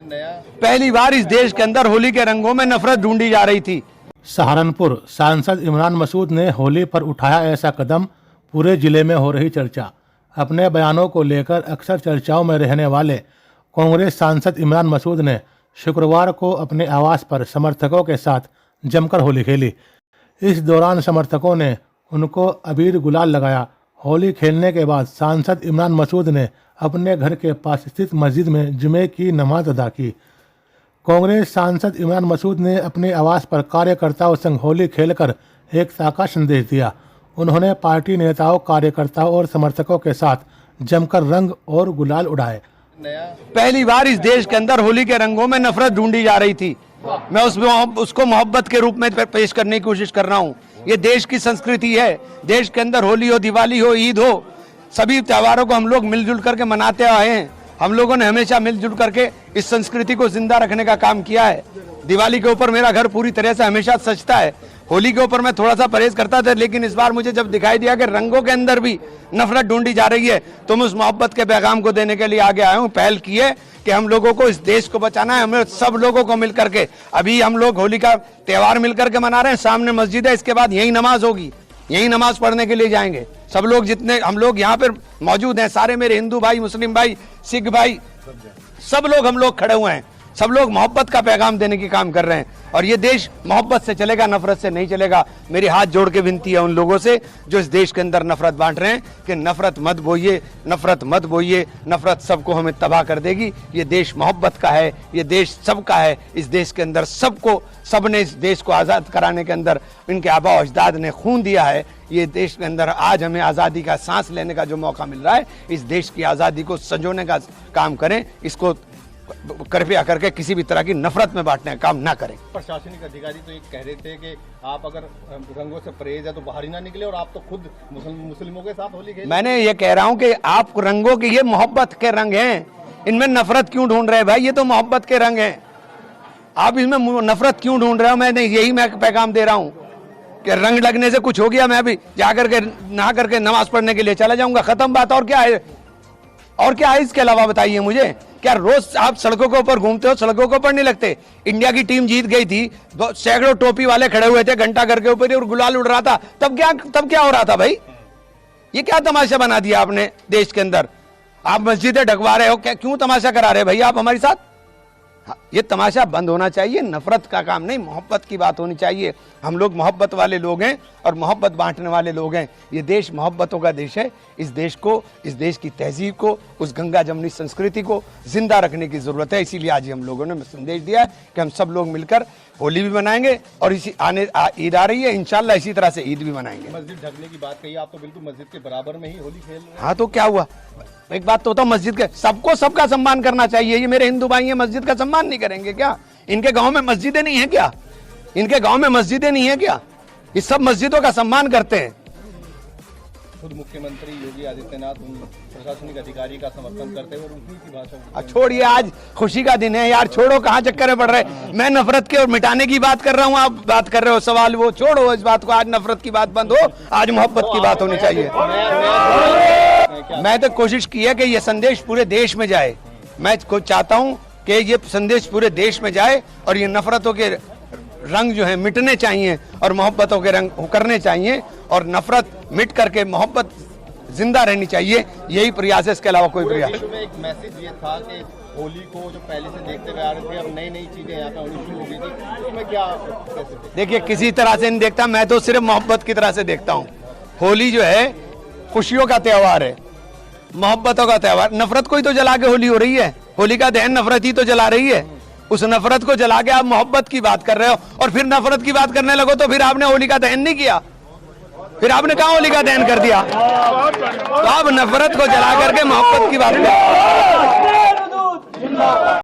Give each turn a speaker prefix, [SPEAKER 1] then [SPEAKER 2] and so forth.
[SPEAKER 1] पहली बार इस देश के अंदर होली के रंगों में नफरत ढूंढी जा रही थी।
[SPEAKER 2] सहारनपुर सांसद इमरान मसूद ने होली पर उठाया ऐसा कदम, पूरे जिले में हो रही चर्चा। अपने बयानों को लेकर अक्सर चर्चाओं में रहने वाले कांग्रेस सांसद इमरान मसूद ने शुक्रवार को अपने आवास पर समर्थकों के साथ जमकर होली खेली। इस दौरान समर्थकों ने उनको अबीर गुलाल लगाया। होली खेलने के बाद सांसद इमरान मसूद ने अपने घर के पास स्थित मस्जिद में जुमे की नमाज अदा की। कांग्रेस सांसद इमरान मसूद ने अपने आवास पर कार्यकर्ताओं संग होली खेलकर एकता का संदेश दिया। उन्होंने पार्टी नेताओं, कार्यकर्ताओं और समर्थकों के साथ जमकर रंग और गुलाल उड़ाए।
[SPEAKER 1] पहली बार इस देश के अंदर होली के रंगों में नफरत ढूंढी जा रही थी। मैं उसको मोहब्बत के रूप में पेश करने की कोशिश कर रहा हूँ। ये देश की संस्कृति है। देश के अंदर होली हो, दिवाली हो, ईद हो, सभी त्योहारों को हम लोग मिलजुल करके मनाते आए हैं। हम लोगों ने हमेशा मिलजुल करके इस संस्कृति को जिंदा रखने का काम किया है। दिवाली के ऊपर मेरा घर पूरी तरह से हमेशा सजता है। होली के ऊपर मैं थोड़ा सा परहेज करता था, लेकिन इस बार मुझे जब दिखाई दिया कि रंगों के अंदर भी नफरत ढूंढी जा रही है, तो मैं उस मोहब्बत के पैगाम को देने के लिए आगे आया हूँ। पहल की है कि हम लोगों को इस देश को बचाना है। हमें सब लोगों को मिलकर के, अभी हम लोग होली का त्योहार मिलकर के मना रहे हैं। सामने मस्जिद है, इसके बाद यही नमाज होगी, यही नमाज पढ़ने के लिए जाएंगे। सब लोग जितने हम लोग यहाँ पर मौजूद हैं, सारे मेरे हिंदू भाई, मुस्लिम भाई, सिख भाई, सब लोग हम लोग खड़े हुए हैं। सब लोग मोहब्बत का पैगाम देने की काम कर रहे हैं और ये देश मोहब्बत से चलेगा, नफरत से नहीं चलेगा। मेरी हाथ जोड़ के विनती है उन लोगों से जो इस देश के अंदर नफरत बांट रहे हैं कि नफरत मत बोइए, नफरत मत बोइए। नफरत सबको हमें तबाह कर देगी। ये देश मोहब्बत का है, ये देश सबका है। इस देश के अंदर सबने इस देश को आज़ाद कराने के अंदर इनके आबा अजदाद ने खून दिया है। ये देश के अंदर आज हमें आज़ादी का सांस लेने का जो मौका मिल रहा है, इस देश की आज़ादी को संजोने का काम करें। इसको कृपया करके किसी भी तरह की नफरत में बांटने का काम ना करें।
[SPEAKER 3] प्रशासनिक अधिकारी तो ये कह रहे थे कि आप अगर रंगों से परहेज है तो बाहर ही ना निकले, और आप तो खुद मुस्लिमों के साथ होली खेले।
[SPEAKER 1] मैंने ये कह रहा हूँ कि आप रंगों के, ये मोहब्बत के रंग हैं, इनमें नफरत क्यों ढूंढ रहे हैं भाई? ये तो मोहब्बत के रंग हैं, आप इसमें नफरत क्यों ढूंढ रहे हो? मैं पैगाम दे रहा हूँ कि रंग लगने से कुछ हो गया, मैं अभी जाकर के नहा करके नमाज पढ़ने के लिए चला जाऊंगा, खत्म बात। और क्या है? और क्या है इसके अलावा? बताइए मुझे। क्या रोज आप सड़कों के ऊपर घूमते हो, सड़कों के ऊपर नहीं लगते? इंडिया की टीम जीत गई थी, सैकड़ों टोपी वाले खड़े हुए थे घंटा घर के ऊपर और गुलाल उड़ रहा था। तब क्या हो रहा था भाई? ये क्या तमाशा बना दिया आपने देश के अंदर? आप मस्जिदें ढकवा रहे हो, क्या क्यों तमाशा करा रहे भाई आप हमारे साथ? ये तमाशा बंद होना चाहिए। नफरत का काम नहीं, मोहब्बत की बात होनी चाहिए। हम लोग मोहब्बत वाले लोग हैं और मोहब्बत बांटने वाले लोग हैं। ये देश मोहब्बतों का देश है। इस देश को, इस देश की तहजीब को, उस गंगा जमनी संस्कृति को जिंदा रखने की जरूरत है। इसीलिए आज हम लोगों ने संदेश दिया है कि हम सब लोग मिलकर होली भी मनाएंगे और ईद आ रही है, इंशाल्लाह इसी तरह से ईद भी मनाएंगे।
[SPEAKER 3] मस्जिद ढकने की बात कही, आप तो बिल्कुल मस्जिद के बराबर में ही होली खेल रहे हैं।
[SPEAKER 1] हाँ तो क्या हुआ? एक बात तो होता, मस्जिद के सबको सबका सम्मान करना चाहिए। ये मेरे हिंदू भाई हैं, मस्जिद का सम्मान नहीं करेंगे क्या? इनके गांव में मस्जिदें नहीं है क्या? इनके गांव में मस्जिदें नहीं है क्या? ये सब मस्जिदों का सम्मान करते हैं।
[SPEAKER 3] खुद मुख्यमंत्री योगी आदित्यनाथ उन प्रशासनिक अधिकारी का समर्थन करते हैं और उन्हीं की भाषा।
[SPEAKER 1] छोड़िए, आज खुशी का दिन है यार, छोड़ो, कहाँ चक्कर में पड़ रहे। मैं नफरत के और मिटाने की बात कर रहा हूँ, आप बात कर रहे हो सवाल, वो छोड़ो इस बात को। आज नफरत की बात बंद हो, आज मोहब्बत की बात होनी चाहिए। मैं तो कोशिश की है कि ये संदेश पूरे देश में जाए। मैं चाहता हूँ कि ये संदेश पूरे देश में जाए और ये नफरतों के रंग जो है मिटने चाहिए और मोहब्बतों के रंग उकरने चाहिए और नफरत मिट करके मोहब्बत जिंदा रहनी चाहिए। यही प्रयास है, इसके अलावा कोई प्रयास।
[SPEAKER 3] एक मैसेज ये था कि होली को जो पहले से देखते हुए आ रहे थे, अब नई नई चीजें यहाँ पे होनी शुरू हो गई थी, उसमें क्या
[SPEAKER 1] देखिए, किसी तरह से नहीं देखता मैं, तो सिर्फ मोहब्बत की तरह से देखता हूँ। होली जो है खुशियों का त्योहार है, मोहब्बतों का त्योहार। नफरत को ही तो जला के होली हो रही है। होली का दहन नफरत ही तो जला रही है। उस नफरत को जला के आप मोहब्बत की बात कर रहे हो और फिर नफरत की बात करने लगो तो फिर आपने होली का दहन नहीं किया, फिर आपने कहाँ होली का दहन कर दिया? तो आप नफरत को जला करके मोहब्बत की बात कर